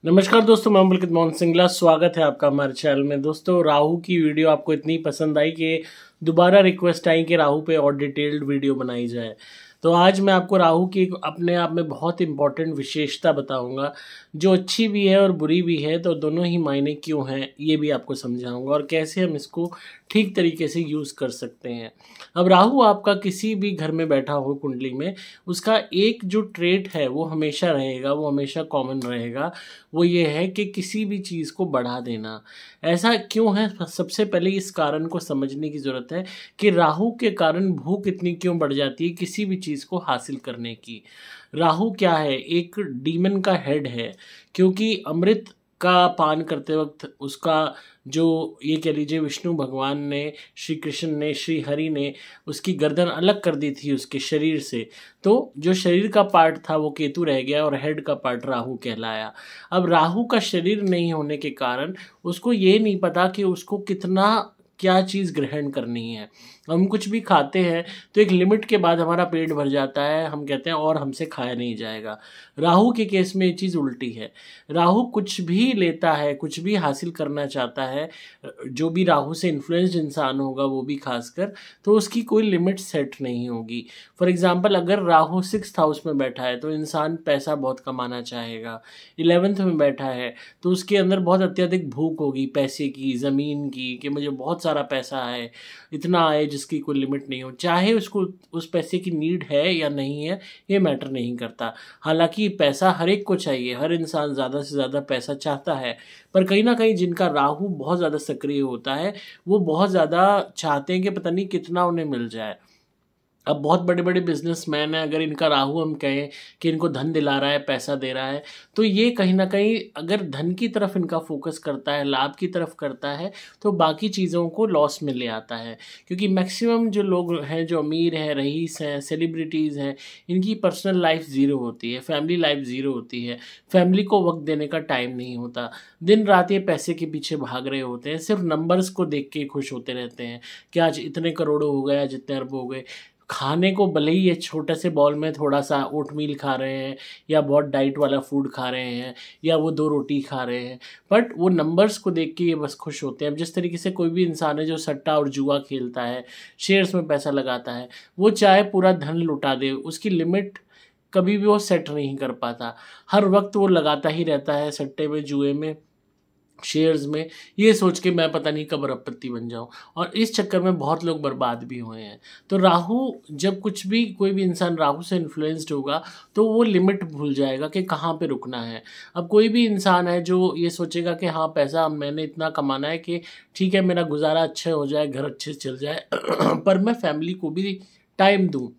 नमस्कार दोस्तों, मैं पुलकित मोहन सिंगला। स्वागत है आपका हमारे चैनल में। दोस्तों, राहु की वीडियो आपको इतनी पसंद आई कि दोबारा रिक्वेस्ट आई कि राहु पे और डिटेल्ड वीडियो बनाई जाए। तो आज मैं आपको राहु की एक अपने आप में बहुत इंपॉर्टेंट विशेषता बताऊंगा, जो अच्छी भी है और बुरी भी है। तो दोनों ही मायने क्यों हैं ये भी आपको समझाऊंगा और कैसे हम इसको ठीक तरीके से यूज़ कर सकते हैं। अब राहु आपका किसी भी घर में बैठा हो कुंडली में, उसका एक जो ट्रेट है वो हमेशा रहेगा, वो हमेशा कॉमन रहेगा। वो ये है कि किसी भी चीज़ को बढ़ा देना। ऐसा क्यों है? सबसे पहले इस कारण को समझने की ज़रूरत है कि राहु के कारण भूख इतनी क्यों बढ़ जाती है किसी भी चीज़ को हासिल करने की। राहु क्या है? एक डीमन का हेड है, क्योंकि अमृत का पान करते वक्त उसका जो ये कह लीजिए विष्णु भगवान ने, श्री कृष्ण ने, श्री हरि ने उसकी गर्दन अलग कर दी थी उसके शरीर से। तो जो शरीर का पार्ट था वो केतु रह गया और हेड का पार्ट राहु कहलाया। अब राहु का शरीर नहीं होने के कारण उसको ये नहीं पता कि उसको कितना क्या चीज़ ग्रहण करनी है। हम कुछ भी खाते हैं तो एक लिमिट के बाद हमारा पेट भर जाता है, हम कहते हैं और हमसे खाया नहीं जाएगा। राहु के केस में ये चीज़ उल्टी है। राहु कुछ भी लेता है, कुछ भी हासिल करना चाहता है, जो भी राहु से इन्फ्लुएंस्ड इंसान होगा वो भी खासकर, तो उसकी कोई लिमिट सेट नहीं होगी। फॉर एग्जाम्पल, अगर राहु 6th हाउस में बैठा है तो इंसान पैसा बहुत कमाना चाहेगा। 11th में बैठा है तो उसके अंदर बहुत अत्यधिक भूख होगी पैसे की, ज़मीन की, कि मुझे बहुत सारा पैसा है, इतना आए जिसकी कोई लिमिट नहीं हो। चाहे उसको उस पैसे की नीड है या नहीं है, ये मैटर नहीं करता। हालांकि पैसा हर एक को चाहिए, हर इंसान ज़्यादा से ज़्यादा पैसा चाहता है, पर कहीं ना कहीं जिनका राहु बहुत ज़्यादा सक्रिय होता है वो बहुत ज़्यादा चाहते हैं कि पता नहीं कितना उन्हें मिल जाए। अब बहुत बड़े बड़े बिजनेसमैन हैं, अगर इनका राहु हम कहें कि इनको धन दिला रहा है, पैसा दे रहा है, तो ये कहीं ना कहीं अगर धन की तरफ इनका फोकस करता है, लाभ की तरफ करता है, तो बाकी चीज़ों को लॉस में ले आता है। क्योंकि मैक्सिमम जो लोग हैं, जो अमीर हैं, रईस हैं, सेलिब्रिटीज़ हैं, इनकी पर्सनल लाइफ ज़ीरो होती है, फैमिली लाइफ ज़ीरो होती है। फैमिली को वक्त देने का टाइम नहीं होता। दिन रात ये पैसे के पीछे भाग रहे होते हैं, सिर्फ नंबर्स को देख के खुश होते रहते हैं कि आज इतने करोड़ों हो गए, आज इतने अरब हो गए। खाने को भले ही ये छोटे से बॉल में थोड़ा सा ओटमील खा रहे हैं या बहुत डाइट वाला फूड खा रहे हैं या वो 2 रोटी खा रहे हैं, बट वो नंबर्स को देख के ये बस खुश होते हैं। अब जिस तरीके से कोई भी इंसान है जो सट्टा और जुआ खेलता है, शेयर्स में पैसा लगाता है, वो चाहे पूरा धन लुटा दे, उसकी लिमिट कभी भी वो सेट नहीं कर पाता। हर वक्त वो लगाता ही रहता है सट्टे में, जुए में, शेयर्स में, ये सोच के मैं पता नहीं कब अरबपति बन जाऊं। और इस चक्कर में बहुत लोग बर्बाद भी हुए हैं। तो राहु, जब कुछ भी कोई भी इंसान राहु से इन्फ्लुएंस्ड होगा तो वो लिमिट भूल जाएगा कि कहाँ पे रुकना है। अब कोई भी इंसान है जो ये सोचेगा कि हाँ, पैसा मैंने इतना कमाना है कि ठीक है, मेरा गुजारा अच्छा हो जाए, घर अच्छे से चल जाए पर मैं फैमिली को भी टाइम दूँ,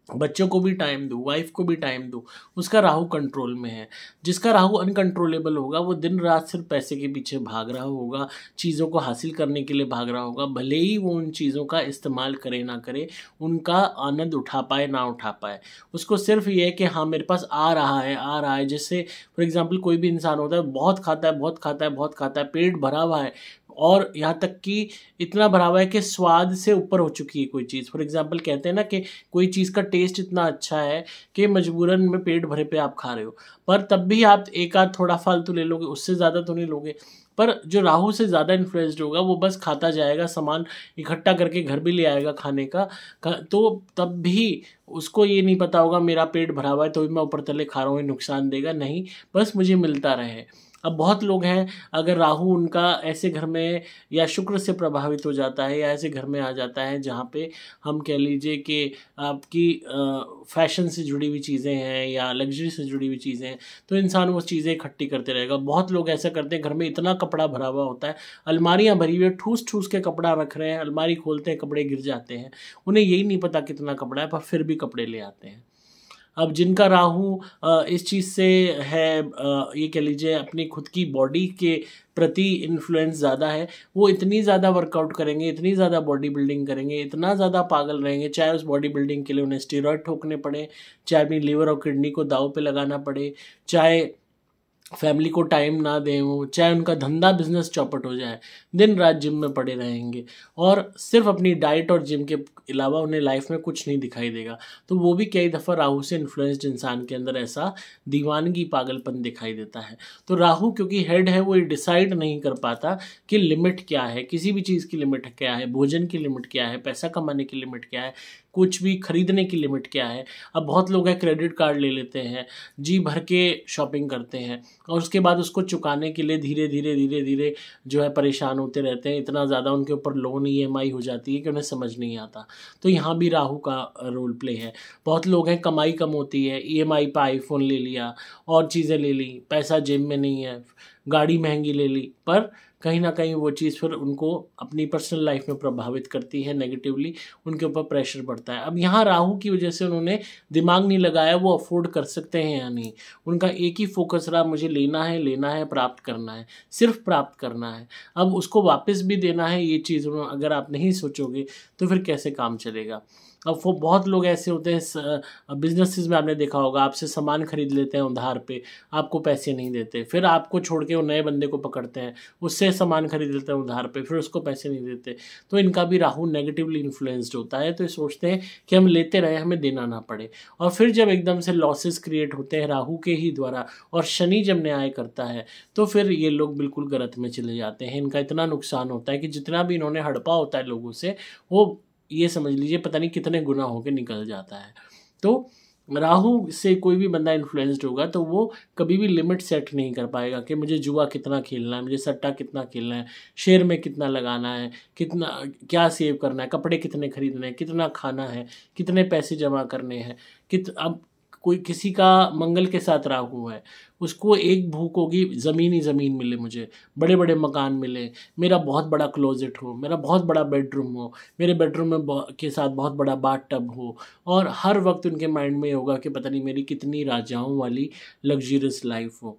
बच्चों को भी टाइम दूँ, वाइफ को भी टाइम दूँ, उसका राहु कंट्रोल में है। जिसका राहु अनकंट्रोलेबल होगा वो दिन रात सिर्फ पैसे के पीछे भाग रहा होगा, चीज़ों को हासिल करने के लिए भाग रहा होगा, भले ही वो उन चीज़ों का इस्तेमाल करे ना करे, उनका आनंद उठा पाए ना उठा पाए। उसको सिर्फ ये है कि हाँ, मेरे पास आ रहा है, आ रहा है। जैसे फॉर एग्जाम्पल, कोई भी इंसान होता है, बहुत खाता है, बहुत खाता है, बहुत खाता है, पेट भरा हुआ है, और यहाँ तक कि इतना भरा हुआ है कि स्वाद से ऊपर हो चुकी है कोई चीज़। फॉर एग्जांपल, कहते हैं ना कि कोई चीज़ का टेस्ट इतना अच्छा है कि मजबूरन में पेट भरे पे आप खा रहे हो, पर तब भी आप एक आध थोड़ा फालतू ले लोगे, उससे ज़्यादा तो नहीं लोगे। पर जो राहु से ज़्यादा इन्फ्लुएंस्ड होगा वो बस खाता जाएगा, सामान इकट्ठा करके घर भी ले आएगा खाने का, तो तब भी उसको ये नहीं पता होगा मेरा पेट भरा हुआ है तो भी मैं ऊपर तले खा रहा हूँ, ये नुकसान देगा नहीं, बस मुझे मिलता रहे। अब बहुत लोग हैं, अगर राहु उनका ऐसे घर में या शुक्र से प्रभावित हो जाता है या ऐसे घर में आ जाता है जहाँ पे हम कह लीजिए कि आपकी फैशन से जुड़ी हुई चीज़ें हैं या लग्जरी से जुड़ी हुई चीज़ें हैं, तो इंसान वो चीज़ें इकट्ठी करते रहेगा। बहुत लोग ऐसा करते हैं, घर में इतना कपड़ा भरा हुआ होता है, अलमारियाँ भरी हुई है, ठूस ठूस के कपड़ा रख रहे हैं, अलमारी खोलते हैं, कपड़े गिर जाते हैं, उन्हें यही नहीं पता कितना कपड़ा है, पर फिर भी कपड़े ले आते हैं। अब जिनका राहु इस चीज़ से है, ये कह लीजिए अपनी खुद की बॉडी के प्रति इन्फ्लुएंस ज़्यादा है, वो इतनी ज़्यादा वर्कआउट करेंगे, इतनी ज़्यादा बॉडी बिल्डिंग करेंगे, इतना ज़्यादा पागल रहेंगे, चाहे उस बॉडी बिल्डिंग के लिए उन्हें स्टेरॉयड ठोकने पड़े, चाहे अपनी लीवर और किडनी को दांव पे लगाना पड़े, चाहे फैमिली को टाइम ना दें, वो चाहे उनका धंधा बिजनेस चौपट हो जाए, दिन रात जिम में पड़े रहेंगे और सिर्फ अपनी डाइट और जिम के अलावा उन्हें लाइफ में कुछ नहीं दिखाई देगा। तो वो भी कई दफ़ा राहु से इन्फ्लुएंस्ड इंसान के अंदर ऐसा दीवानगी, पागलपन दिखाई देता है। तो राहु क्योंकि हेड है, वो ये डिसाइड नहीं कर पाता कि लिमिट क्या है, किसी भी चीज़ की लिमिट क्या है, भोजन की लिमिट क्या है, पैसा कमाने की लिमिट क्या है, कुछ भी खरीदने की लिमिट क्या है। अब बहुत लोग हैं क्रेडिट कार्ड ले लेते हैं, जी भर के शॉपिंग करते हैं और उसके बाद उसको चुकाने के लिए धीरे धीरे धीरे धीरे जो है परेशान होते रहते हैं। इतना ज़्यादा उनके ऊपर लोन ईएमआई हो जाती है कि उन्हें समझ नहीं आता। तो यहाँ भी राहु का रोल प्ले है। बहुत लोग हैं कमाई कम होती है, ईएमआई पे आईफोन ले लिया और चीज़ें ले ली, पैसा जेब में नहीं है, गाड़ी महंगी ले ली, पर कहीं ना कहीं वो चीज़ फिर उनको अपनी पर्सनल लाइफ में प्रभावित करती है नेगेटिवली, उनके ऊपर प्रेशर पड़ता है। अब यहाँ राहु की वजह से उन्होंने दिमाग नहीं लगाया वो अफोर्ड कर सकते हैं या नहीं। उनका एक ही फोकस रहा, मुझे लेना है, प्राप्त करना है, सिर्फ प्राप्त करना है। अब उसको वापस भी देना है, ये चीज़ अगर आप नहीं सोचोगे तो फिर कैसे काम चलेगा। अब वो बहुत लोग ऐसे होते हैं बिजनेसेस में, आपने देखा होगा, आपसे सामान खरीद लेते हैं उधार पे, आपको पैसे नहीं देते, फिर आपको छोड़ के वो नए बंदे को पकड़ते हैं, उससे सामान खरीद लेते हैं उधार पे, फिर उसको पैसे नहीं देते। तो इनका भी राहु नेगेटिवली इन्फ्लुएंस्ड होता है। तो ये सोचते हैं कि हम लेते रहें, हमें देना ना पड़े। और फिर जब एकदम से लॉसेस क्रिएट होते हैं राहु के ही द्वारा और शनि जब न्याय करता है, तो फिर ये लोग बिल्कुल गलत में चले जाते हैं। इनका इतना नुकसान होता है कि जितना भी इन्होंने हड़पा होता है लोगों से, वो ये समझ लीजिए पता नहीं कितने गुना होके निकल जाता है। तो राहु से कोई भी बंदा इन्फ्लुएंस्ड होगा तो वो कभी भी लिमिट सेट नहीं कर पाएगा कि मुझे जुआ कितना खेलना है, मुझे सट्टा कितना खेलना है, शेयर में कितना लगाना है, कितना क्या सेव करना है, कपड़े कितने खरीदने हैं, कितना खाना है, कितने पैसे जमा करने हैं। अब कोई किसी का मंगल के साथ राहु है, उसको एक भूख होगी ज़मीन ही ज़मीन मिले, मुझे बड़े बड़े मकान मिले, मेरा बहुत बड़ा क्लोजेट हो, मेरा बहुत बड़ा बेडरूम हो, मेरे बेडरूम में के साथ बहुत बड़ा बाथ टब हो, और हर वक्त उनके माइंड में होगा कि पता नहीं मेरी कितनी राजाओं वाली लग्जरियस लाइफ हो।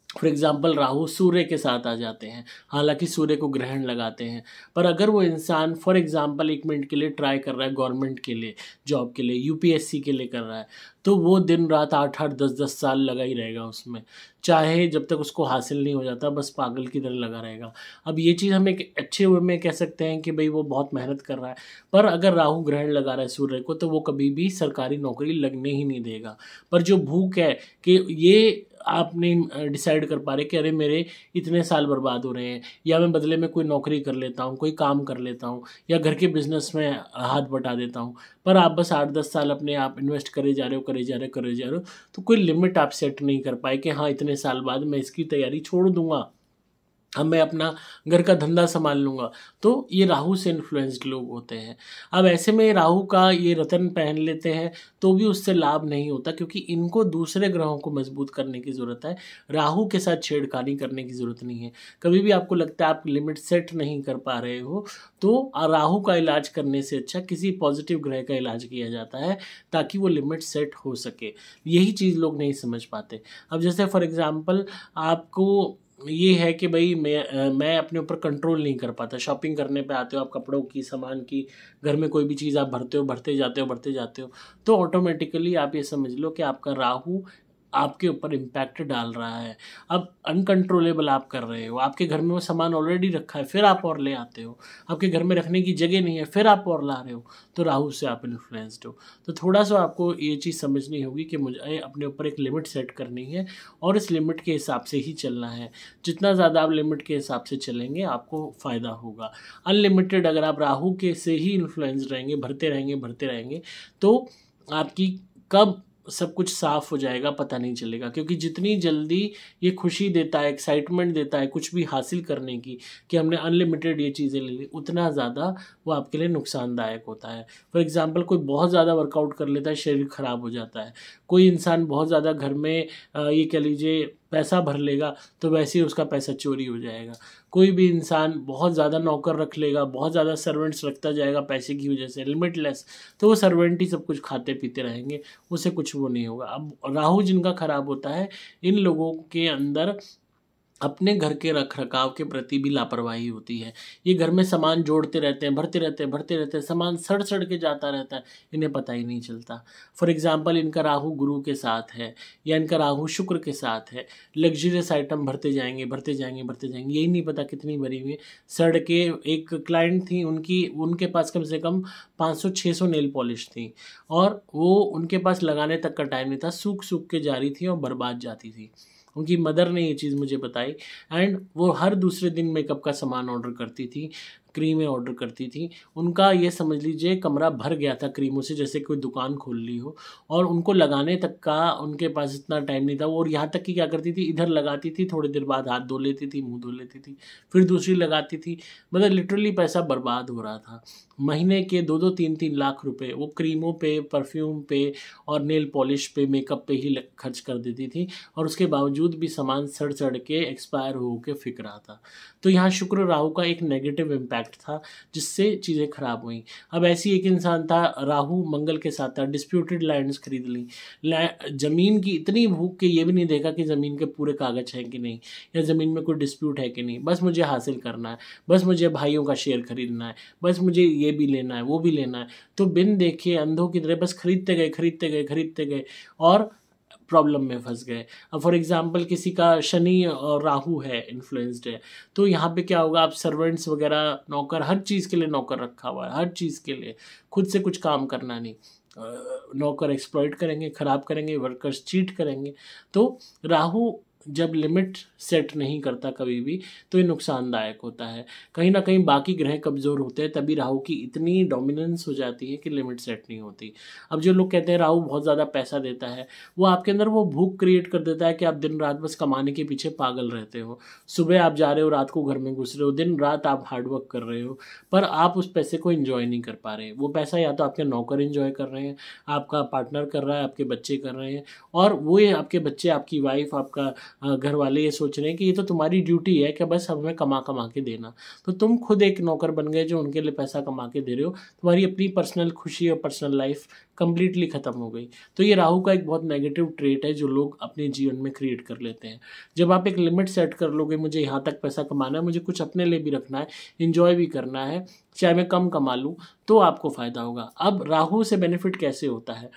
फॉर एग्ज़ाम्पल राहु सूर्य के साथ आ जाते हैं, हालांकि सूर्य को ग्रहण लगाते हैं, पर अगर वो इंसान फॉर एग्ज़ाम्पल 1 मिनट के लिए ट्राई कर रहा है गवर्नमेंट के लिए, जॉब के लिए, यूपीएससी के लिए कर रहा है, तो वो दिन रात 8-8 10-10 साल लगा ही रहेगा उसमें, चाहे जब तक उसको हासिल नहीं हो जाता बस पागल की तरह लगा रहेगा। अब ये चीज़ हम एक अच्छे वे में कह सकते हैं कि भाई वो बहुत मेहनत कर रहा है, पर अगर राहु ग्रहण लगा रहा है सूर्य को तो वो कभी भी सरकारी नौकरी लगने ही नहीं देगा। पर जो भूख है कि ये आप नहीं डिसाइड कर पा रहे कि अरे मेरे इतने साल बर्बाद हो रहे हैं, या मैं बदले में कोई नौकरी कर लेता हूँ, कोई काम कर लेता हूँ, या घर के बिजनेस में हाथ बटा देता हूँ, पर आप बस 8-10 साल अपने आप इन्वेस्ट करे जा रहे हो, तो कोई लिमिट आप सेट नहीं कर पाए कि हाँ इतने साल बाद मैं इसकी तैयारी छोड़ दूंगा, अब मैं अपना घर का धंधा संभाल लूँगा। तो ये राहु से इन्फ्लुएंस्ड लोग होते हैं। अब ऐसे में राहु का ये रतन पहन लेते हैं तो भी उससे लाभ नहीं होता, क्योंकि इनको दूसरे ग्रहों को मजबूत करने की ज़रूरत है, राहु के साथ छेड़खानी करने की ज़रूरत नहीं है। कभी भी आपको लगता है आप लिमिट सेट नहीं कर पा रहे हो, तो राहु का इलाज करने से अच्छा किसी पॉजिटिव ग्रह का इलाज किया जाता है ताकि वो लिमिट सेट हो सके। यही चीज़ लोग नहीं समझ पाते। अब जैसे फॉर एग्ज़ाम्पल आपको ये है कि भाई मैं अपने ऊपर कंट्रोल नहीं कर पाता, शॉपिंग करने पे आते हो आप, कपड़ों की, सामान की, घर में कोई भी चीज़ आप भरते जाते हो, तो ऑटोमेटिकली आप ये समझ लो कि आपका राहु आपके ऊपर इम्पैक्ट डाल रहा है। अब अनकंट्रोलेबल आप कर रहे हो, आपके घर में वो सामान ऑलरेडी रखा है फिर आप और ले आते हो, आपके घर में रखने की जगह नहीं है फिर आप और ला रहे हो, तो राहु से आप इन्फ्लुएंस्ड हो। तो थोड़ा सा आपको ये चीज़ समझनी होगी कि मुझे अपने ऊपर एक लिमिट सेट करनी है और इस लिमिट के हिसाब से ही चलना है। जितना ज़्यादा आप लिमिट के हिसाब से चलेंगे आपको फ़ायदा होगा। अनलिमिटेड अगर आप राहु के से ही इन्फ्लुएंस्ड रहेंगे, भरते रहेंगे, तो आपकी कब सब कुछ साफ हो जाएगा पता नहीं चलेगा। क्योंकि जितनी जल्दी ये खुशी देता है, एक्साइटमेंट देता है कुछ भी हासिल करने की, कि हमने अनलिमिटेड ये चीज़ें ले ली, उतना ज़्यादा वो आपके लिए नुकसानदायक होता है। फॉर एग्जांपल कोई बहुत ज़्यादा वर्कआउट कर लेता है, शरीर खराब हो जाता है। कोई इंसान बहुत ज़्यादा घर में ये कह लीजिए पैसा भर लेगा तो वैसे ही उसका पैसा चोरी हो जाएगा। कोई भी इंसान बहुत ज़्यादा नौकर रख लेगा, बहुत ज़्यादा सर्वेंट्स रखता जाएगा पैसे की वजह से, लिमिटलेस, तो वो सर्वेंट ही सब कुछ खाते पीते रहेंगे, उससे कुछ वो नहीं होगा। अब राहु जिनका खराब होता है, इन लोगों के अंदर अपने घर के रखरखाव के प्रति भी लापरवाही होती है। ये घर में सामान जोड़ते रहते हैं, भरते रहते हैं, सामान सड़ सड़ के जाता रहता है, इन्हें पता ही नहीं चलता। फॉर एग्जाम्पल, इनका राहु गुरु के साथ है या इनका राहु शुक्र के साथ है, लग्जरियस आइटम भरते जाएंगे, यही नहीं पता कितनी भरी हुई है। सड़ के एक क्लाइंट थी, उनके पास कम से कम 500-600 नेल पॉलिश थी और वो उनके पास लगाने तक का टाइम नहीं था, सूख के जा रही थी और बर्बाद जाती थी। उनकी मदर ने ये चीज़ मुझे बताई एंड वो हर दूसरे दिन मेकअप का सामान ऑर्डर करती थी, क्रीमें ऑर्डर करती थी। उनका ये समझ लीजिए कमरा भर गया था क्रीमों से, जैसे कोई दुकान खोल ली हो, और उनको लगाने तक का उनके पास इतना टाइम नहीं था। और यहाँ तक कि क्या करती थी, इधर लगाती थी, थोड़ी देर बाद हाथ धो लेती थी, मुंह धो लेती थी, फिर दूसरी लगाती थी। मतलब लिटरली पैसा बर्बाद हो रहा था। महीने के 2-2, 3-3 लाख रुपए वो क्रीमों पे, परफ्यूम पे और नेल पॉलिश पे, मेकअप पे ही खर्च कर देती थी, और उसके बावजूद भी सामान सड़ सड़ के एक्सपायर हो के फिक रहा था। तो यहाँ शुक्र राहु का एक नेगेटिव इम्पैक्ट था, जिससे चीज़ें खराब हुई। अब ऐसी एक इंसान था, राहु मंगल के साथ था, डिस्प्यूटेड लैंड्स खरीद ली, जमीन की इतनी भूख के ये भी नहीं देखा कि ज़मीन के पूरे कागज हैं कि नहीं, या ज़मीन में कोई डिस्प्यूट है कि नहीं, बस मुझे हासिल करना है, बस मुझे भाइयों का शेयर खरीदना है, बस मुझे ये भी लेना है, वो भी लेना है। तो बिन देखे अंधों की तरह बस खरीदते गए और प्रॉब्लम में फंस गए। अब फॉर एग्जांपल किसी का शनि और राहु है, इन्फ्लुएंस्ड है, तो यहाँ पे क्या होगा, आप सर्वेंट्स वगैरह, नौकर, हर चीज़ के लिए नौकर रखा हुआ है, हर चीज़ के लिए, खुद से कुछ काम करना नहीं। नौकर एक्सप्लॉइट करेंगे, ख़राब करेंगे, वर्कर्स चीट करेंगे। तो राहु जब लिमिट सेट नहीं करता कभी भी, तो ये नुकसानदायक होता है। कहीं ना कहीं बाकी ग्रह कमज़ोर होते हैं, तभी राहु की इतनी डोमिनेंस हो जाती है कि लिमिट सेट नहीं होती। अब जो लोग कहते हैं राहु बहुत ज़्यादा पैसा देता है, वो आपके अंदर वो भूख क्रिएट कर देता है कि आप दिन रात बस कमाने के पीछे पागल रहते हो। सुबह आप जा रहे हो, रात को घर में घुस रहे हो, दिन रात आप हार्डवर्क कर रहे हो, पर आप उस पैसे को एंजॉय नहीं कर पा रहे। वो पैसा या तो आपके नौकर एंजॉय कर रहे हैं, आपका पार्टनर कर रहा है, आपके बच्चे कर रहे हैं, और वो ये आपके बच्चे, आपकी वाइफ, आपका घर वाले ये सोच रहे हैं कि ये तो तुम्हारी ड्यूटी है कि बस हमें कमा के देना। तो तुम खुद एक नौकर बन गए जो उनके लिए पैसा कमा के दे रहे हो, तुम्हारी अपनी पर्सनल खुशी और पर्सनल लाइफ कंप्लीटली ख़त्म हो गई। तो ये राहु का एक बहुत नेगेटिव ट्रेट है जो लोग अपने जीवन में क्रिएट कर लेते हैं। जब आप एक लिमिट सेट कर लोगे, मुझे यहाँ तक पैसा कमाना है, मुझे कुछ अपने लिए भी रखना है, इंजॉय भी करना है, चाहे मैं कम कमा लूँ, तो आपको फ़ायदा होगा। अब राहु से बेनिफिट कैसे होता है,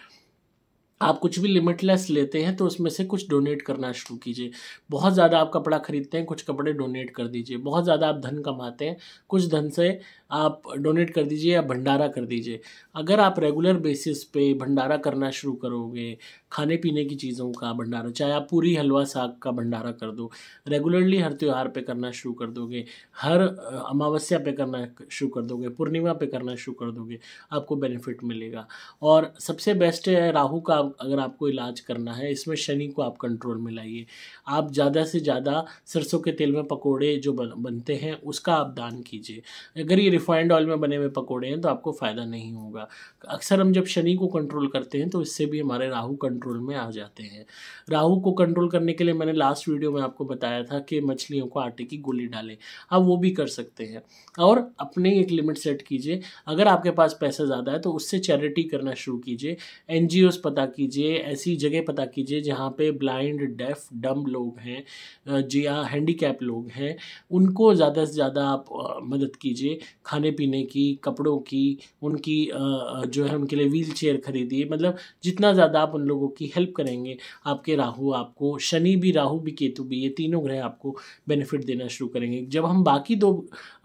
आप कुछ भी लिमिटलेस लेते हैं तो उसमें से कुछ डोनेट करना शुरू कीजिए। बहुत ज़्यादा आप कपड़ा खरीदते हैं, कुछ कपड़े डोनेट कर दीजिए। बहुत ज़्यादा आप धन कमाते हैं, कुछ धन से आप डोनेट कर दीजिए या भंडारा कर दीजिए। अगर आप रेगुलर बेसिस पे भंडारा करना शुरू करोगे, खाने पीने की चीज़ों का भंडारा, चाहे आप पूरी हलवा साग का भंडारा कर दो, रेगुलरली हर त्यौहार पे करना शुरू कर दोगे, हर अमावस्या पे करना शुरू कर दोगे, पूर्णिमा पे करना शुरू कर दोगे, आपको बेनिफिट मिलेगा। और सबसे बेस्ट है राहु का, अगर आपको इलाज करना है, इसमें शनि को आप कंट्रोल में लाइए। आप ज़्यादा से ज़्यादा सरसों के तेल में पकोड़े जो बनते हैं उसका आप दान कीजिए। अगर ये रिफाइंड ऑयल में बने हुए पकोड़े हैं तो आपको फ़ायदा नहीं होगा। अक्सर हम जब शनि को कंट्रोल करते हैं तो इससे भी हमारे राहु कंट्रोल में आ जाते हैं। राहु को कंट्रोल करने के लिए मैंने लास्ट वीडियो में आपको बताया था कि मछलियों को आटे की गोली डालें, आप वो भी कर सकते हैं। और अपने एक लिमिट सेट कीजिए। अगर आपके पास पैसा ज़्यादा है तो उससे चैरिटी करना शुरू कीजिए, NGOs पता कीजिए, ऐसी जगह पता कीजिए जहाँ पे ब्लाइंड, डेफ, डम्ब लोग हैं, या हैंडीकैप लोग हैं, उनको ज़्यादा से ज़्यादा आप मदद कीजिए, खाने पीने की, कपड़ों की, उनकी जो है उनके लिए व्हील चेयर खरीदिए। मतलब जितना ज़्यादा आप उन लोगों की हेल्प करेंगे, आपके राहु आपको, शनि भी, राहु भी, केतु भी, ये तीनों ग्रह आपको बेनिफिट देना शुरू करेंगे। जब हम बाकी दो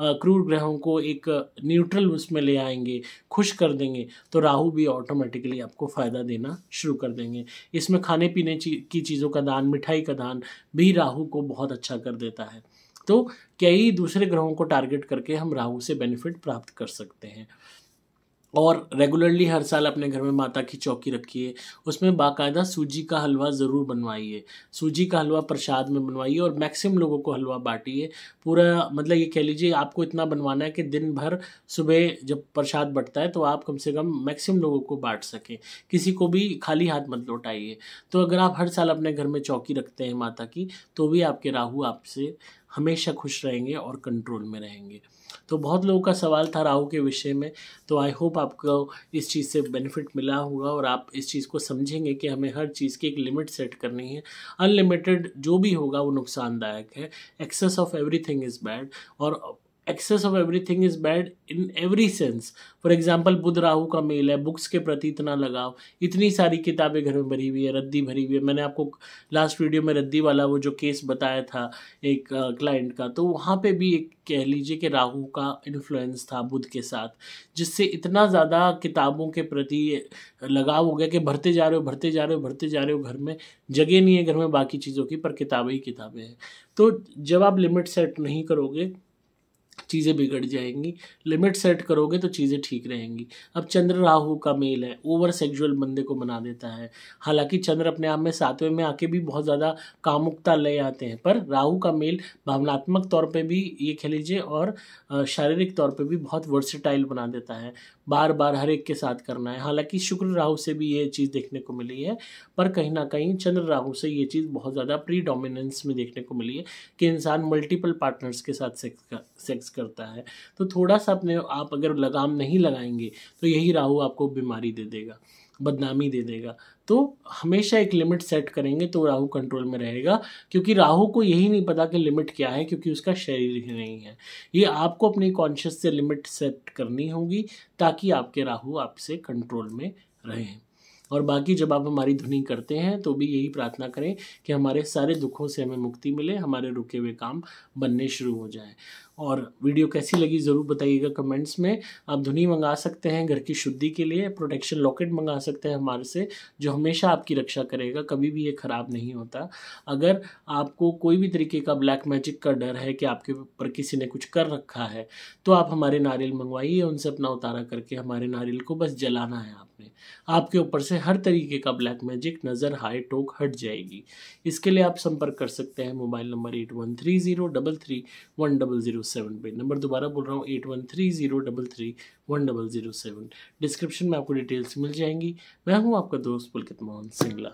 क्रूर ग्रहों को एक न्यूट्रल उसमें ले आएंगे, खुश कर देंगे, तो राहु भी ऑटोमेटिकली आपको फ़ायदा देना शुरू कर देंगे। इसमें खाने पीने की चीज़ों का दान, मिठाई का दान भी राहु को बहुत अच्छा कर देता है। तो कई दूसरे ग्रहों को टारगेट करके हम राहु से बेनिफिट प्राप्त कर सकते हैं। और रेगुलरली हर साल अपने घर में माता की चौकी रखिए, उसमें बाकायदा सूजी का हलवा ज़रूर बनवाइए। सूजी का हलवा प्रसाद में बनवाइए और मैक्सिमम लोगों को हलवा बांटिए। पूरा मतलब ये कह लीजिए आपको इतना बनवाना है कि दिन भर सुबह जब प्रसाद बंटता है तो आप कम से कम मैक्सिमम लोगों को बांट सकें, किसी को भी खाली हाथ मत लौटाइए। तो अगर आप हर साल अपने घर में चौकी रखते हैं माता की, तो भी आपके राहु आपसे हमेशा खुश रहेंगे और कंट्रोल में रहेंगे। तो बहुत लोगों का सवाल था राहु के विषय में, तो आई होप आपको इस चीज़ से बेनिफिट मिला होगा और आप इस चीज़ को समझेंगे कि हमें हर चीज़ की एक लिमिट सेट करनी है। अनलिमिटेड जो भी होगा वो नुकसानदायक है। Excess of everything is bad, और excess of everything is bad in every sense. For example Budh Rahu का मेल है, बुक्स के प्रति इतना लगाव, इतनी सारी किताबें घर में भरी हुई है, रद्दी भरी हुई है। मैंने आपको लास्ट वीडियो में रद्दी वाला वो जो केस बताया था एक क्लाइंट का, तो वहाँ पे भी एक कह लीजिए कि राहु का इन्फ्लुएंस था बुध के साथ, जिससे इतना ज़्यादा किताबों के प्रति लगाव हो गया कि भरते जा रहे हो भरते जा रहे हो भरते जा रहे हो, घर में जगह नहीं है घर में बाकी चीज़ों की, पर किताबें ही किताबें हैं। तो जब आप लिमिट सेट नहीं करोगे चीज़ें बिगड़ जाएंगी, लिमिट सेट करोगे तो चीज़ें ठीक रहेंगी। अब चंद्र राहु का मेल है, ओवर सेक्सुअल बंदे को बना देता है। हालांकि चंद्र अपने आप में 7वें में आके भी बहुत ज़्यादा कामुकता ले आते हैं, पर राहु का मेल भावनात्मक तौर पे भी ये कह लीजिए और शारीरिक तौर पे भी बहुत वर्सेटाइल बना देता है, बार बार हर एक के साथ करना है। हालांकि शुक्र राहु से भी ये चीज़ देखने को मिली है, पर कहीं ना कहीं चंद्र राहु से ये चीज़ बहुत ज़्यादा प्री डोमिनेंस में देखने को मिली है कि इंसान मल्टीपल पार्टनर्स के साथ सेक्स करता है। तो थोड़ा सा अपने आप अगर लगाम नहीं लगाएंगे तो यही राहु आपको बीमारी दे देगा, बदनामी दे देगा। तो हमेशा एक लिमिट सेट करेंगे तो राहु कंट्रोल में रहेगा, क्योंकि राहु को यही नहीं पता कि लिमिट क्या है, क्योंकि उसका शरीर ही नहीं है। ये आपको अपनी कॉन्शियस से लिमिट सेट करनी होगी ताकि आपके राहु आपसे कंट्रोल में रहें। और बाकी जब आप हमारी धुनी करते हैं तो भी यही प्रार्थना करें कि हमारे सारे दुखों से हमें मुक्ति मिले, हमारे रुके हुए काम बनने शुरू हो जाए। और वीडियो कैसी लगी ज़रूर बताइएगा कमेंट्स में। आप धुनी मंगा सकते हैं घर की शुद्धि के लिए, प्रोटेक्शन लॉकेट मंगा सकते हैं हमारे से, जो हमेशा आपकी रक्षा करेगा, कभी भी ये ख़राब नहीं होता। अगर आपको कोई भी तरीके का ब्लैक मैजिक का डर है कि आपके ऊपर किसी ने कुछ कर रखा है, तो आप हमारे नारियल मंगवाइए, उनसे अपना उतारा करके हमारे नारियल को बस जलाना है आपने, आपके ऊपर से हर तरीके का ब्लैक मैजिक, नज़र, हाई टोक हट जाएगी। इसके लिए आप संपर्क कर सकते हैं मोबाइल नंबर 8130331007 पे। नंबर दोबारा बोल रहा हूँ 8130331007। डिस्क्रिप्शन में आपको डिटेल्स मिल जाएंगी। मैं हूँ आपका दोस्त पुलकित मोहन सिंगला।